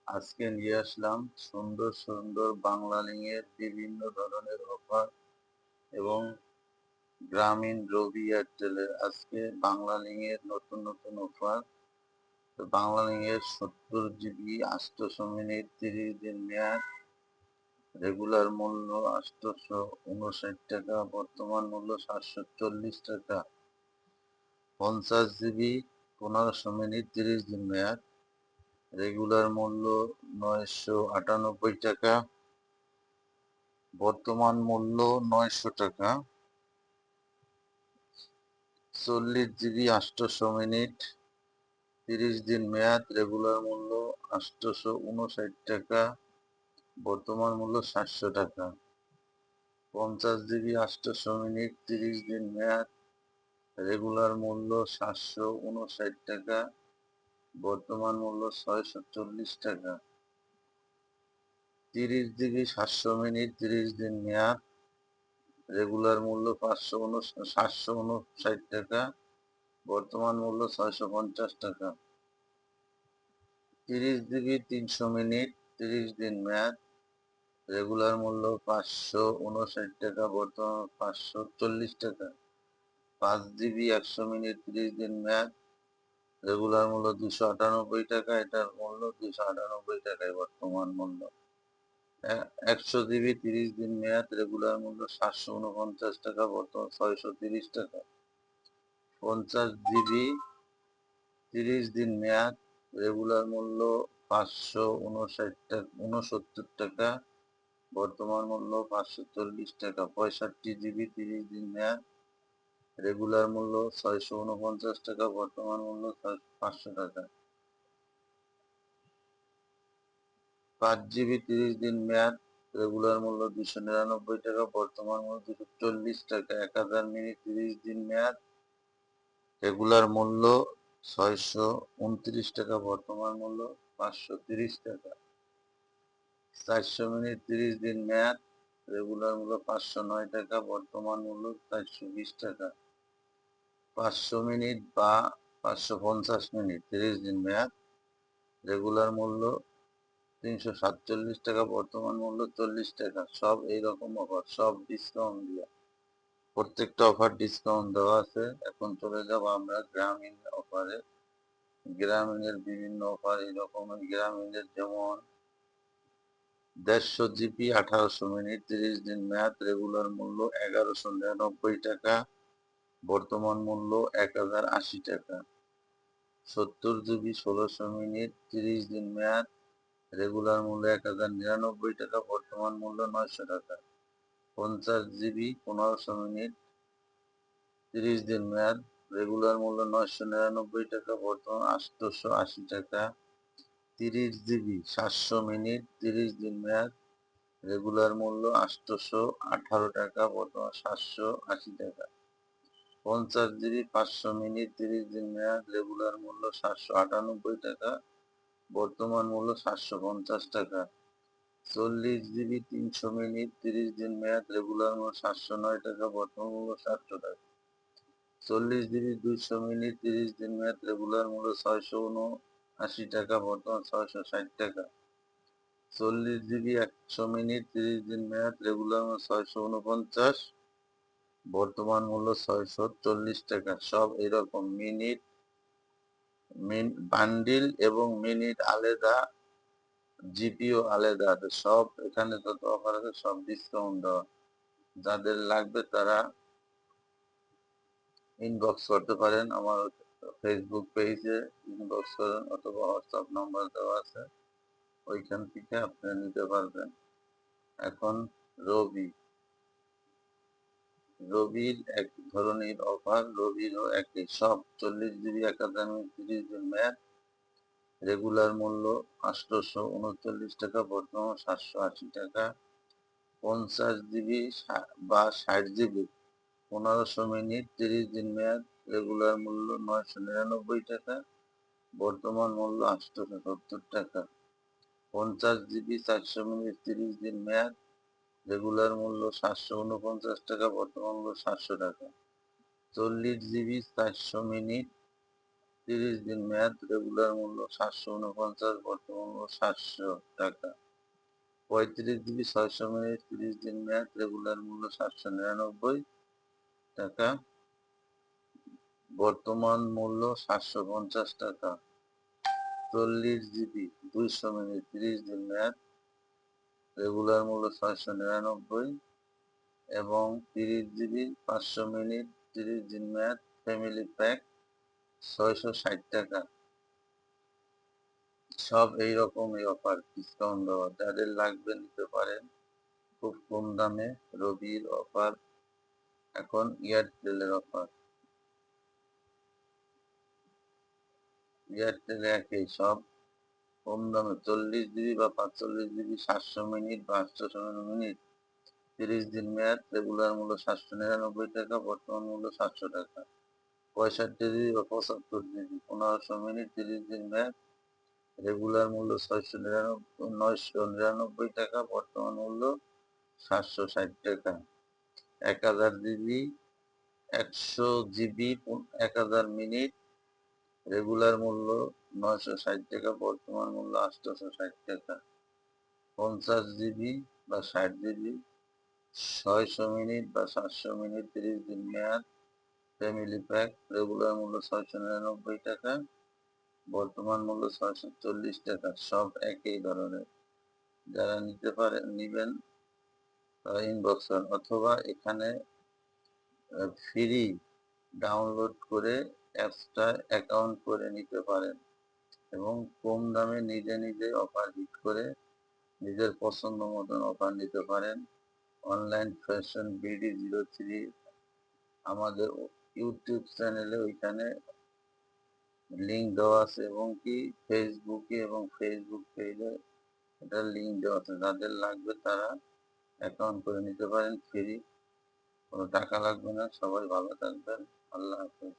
আজকে নিয়ে আসলাম সুন্দর সুন্দর বাংলা লিঙ্কের বিভিন্ন ধরনের অফার এবং গ্রামীণ রবি এয়ারটেলের আজকে বাংলা লিঙ্কের নতুন নতুন অফার। তো বাংলা লিঙ্কের 70 জিবি 800 মিনিট 30 দিন মেয়াদ, রেগুলার মূল্য 859 টাকা, বর্তমান মূল্য 740 টাকা। 50 জিবি 1500 মিনিট 30 দিন মেয়াদ, রেগুলার মূল্য 998 টাকা, বর্তমান মূল্য 900 টাকা। 40 জিবি 800 মিনিট 30 দিন মেয়াদ, রেগুলার মূল্য 859 টাকা, বর্তমান মূল্য 700 টাকা। 50 জিবি 800 মিনিট 30 দিন মেয়াদ, রেগুলার মূল্য 759 টাকা, বর্তমান মূল্য 640 টাকা। 30 জিবি 700 মিনিট 30 দিন মেয়াদ, রেগুলার মূল্য 759 টাকা, বর্তমান মূল্য 650 টাকা। 30 জিবি 300 মিনিট 30 দিন মেয়াদ, রেগুলার মূল্য 559 টাকা, বর্তমান 540 টাকা। 5 জিবি 100 মিনিট 30 দিন মেয়াদ, রেগুলার মূল্য 298 টাকা, এটার মূল্য 298 টাকায় বর্তমান মূল্য। 100 জিবি 30 দিন মেয়াদ, রেগুলার মূল্য 749 টাকা, বর্তমান 630 টাকা। 50 জিবি 30 দিন মেয়াদ, রেগুলার মূল্য 559 টাকা, বর্তমান মূল্য 540 টাকা। 65 জিবি 30 দিন মেয়াদ, রেগুলার মূল্য 649 টাকা, বর্তমান মূল্য 500 টাকা। 5 জিবি 30 দিন মেয়াদ, রেগুলার মূল্য 299 টাকা, বর্তমান মূল্য 240 টাকা। 1000 মিনিট 30 দিন মেয়াদ, রেগুলার মূল্য 629 টাকা, বর্তমান মূল্য 530 টাকা। 400 মিনিট 30 দিন মেয়াদ, রেগুলার মূল্য 509 টাকা, বর্তমান মূল্য 420 টাকা। 500 মিনিট বা 550 মিনিট 30 দিন মেয়াদ, রেগুলার মূল্য 347 টাকা, বর্তমান মূল্য 40 টাকা। সব এইরকম অফার, সব ডিসকাউন্ট দিয়ে, প্রত্যেকটা অফার ডিসকাউন্ট দেওয়া আছে। এখন চলে যাব আমরা গ্রামীণ অফারে। গ্রামীণের বিভিন্ন অফার এইরকম। গ্রামীণের যেমন 150 জিবি 1800 মিনিট 30 দিন মেয়াদ, রেগুলার মূল্য 1199 টাকা, বর্তমান মূল্য 1080 টাকা। 70 জিবি 1600 মিনিট 30 দিন মেয়াদ, রেগুলার মূল্য 1099 টাকা, বর্তমান মূল্য 900 টাকা। 50 জিবি 1500 মিনিট 30 দিন মেয়াদ, রেগুলার মূল্য 999 টাকা, বর্তমান 880 টাকা। 30 জিবি 700 মিনিট 30 দিন মেয়াদ, রেগুলার মূল্য 818 টাকা, বর্তমান 780 টাকা। 50 জিবি 500 মিনিট 30 দিন মেয়াদ, রেগুলার মূল্য 798 টাকা, বর্তমান মূল্য 750 টাকা। 40 জিবি 300 মিনিট 30 দিন মেয়াদ, রেগুলার মূল্য 709 টাকা, বর্তমান মূল্য 700 টাকা। 40 জিবি 200 মিনিট 30 দিন মেয়াদ, রেগুলার মূল্য 679 টাকা, বর্তমান 660 টাকা। 40 জিবি 100 মিনিট 30 দিন মেয়াদ, রেগুলার মূল্য 649, বর্তমান মূল্য 640 টাকা। সব এরকম মিনিট বান্ডিল এবং মিনিট আলাদা, জিপিও আলাদা আছে। সব এখানে যত অফার আছে সব ডিসকাউন্ট দেওয়া। যাদের লাগবে তারা ইনবক্স করতে পারেন, আমার ফেসবুক পেজে ইনবক্স করেন, অথবা হোয়াটসঅ্যাপ নাম্বার দেওয়া আছে, ওইখান থেকে আপনি নিতে পারবেন। এখন রবি, রবির এক ধরনের অফার। রবিরও একই, সব 40 জিবি 1000 মিনিট 30 দিন মেয়াদ, রেগুলার মূল্য 839 টাকা, বর্তমান 780 টাকা। 50 জিবি বা 60 জিবি 1500 মিনিট 30 দিন মেয়াদ, রেগুলার মূল্য 999 টাকা, বর্তমান মূল্য 870 টাকা। 50 জিবি 400 মিনিট 30 দিন মেয়াদ, রেগুলার মূল্য 749 টাকা, বর্তমান মূল্য 700 টাকা। 40 জিবি 400 মিনিট 30 দিন মেয়াদ, রেগুলার মূল্য 749, বর্তমান মূল্য 700 টাকা। 35 জিবি 600 মিনিট, 30 দিন মেয়াদ, রেগুলার মূল্য 799 টাকা, বর্তমান মূল্য 750 টাকা। 40 জিবি 200 মিনিট, 30 দিন মেয়াদ, রেগুলার মূল্য 699 এবং 30 জিবি 500 মিনিট, 30 দিন মেয়াদ, ফ্যামিলি প্যাক 660 টাকা। সব এইরকমই অফার, ডিসকাউন্ট দেওয়া, যাদের লাগবে নিতে পারেন খুব কম দামে। রবির অফার, এখন এয়ারটেলের অফার। এয়ারটেলে একই, সব কম দামে। 40 জিবি বা 45 জিবি 700 মিনিট বা 800 মিনিট, 30 দিন মেয়াদ, রেগুলার মূল্য 799 টাকা, বর্তমান মূল্য 700 টাকা। 65 জিবি বা 75 জিবি 1500 মিনিট, 30 দিন মেয়াদ, রেগুলার মূল্য 999 টাকা, বর্তমান মূল্য 760 টাকা। 1000 জিবি 100 জিবি 1000 মিনিট, রেগুলার মূল্য 960 টাকা, বর্তমান মূল্য 860 টাকা। 50 জিবি বা 60 জিবি 600 মিনিট বা 700 মিনিট, 30 দিন মেয়াদ, ফ্যামিলি প্যাক, রেগুলার মূল্য 699 টাকা, বর্তমান মূল্য 640 টাকা। সব একই ধরনের, যারা নিতে পারেন নিবেন তারা ইনবক্স করেন, অথবা এখানে ফ্রি ডাউনলোড করে অ্যাপসটা অ্যাকাউন্ট করে নিতে পারেন এবং কম দামে নিজে নিজে অফার হিট করে নিজের পছন্দ মতন অফার নিতে পারেন। অনলাইন ফ্যাশন BD03 আমাদের ইউটিউব চ্যানেলে, ওইখানে লিঙ্ক দেওয়া আছে এবং কি ফেসবুকে এবং ফেসবুক পেজে এটার লিঙ্ক দেওয়া আছে। যাদের লাগবে তারা অ্যাকাউন্ট করে নিতে পারেন ফ্রি, কোনো টাকা লাগবে না। সবাই ভালো থাকবেন, আল্লাহ হাফেজ।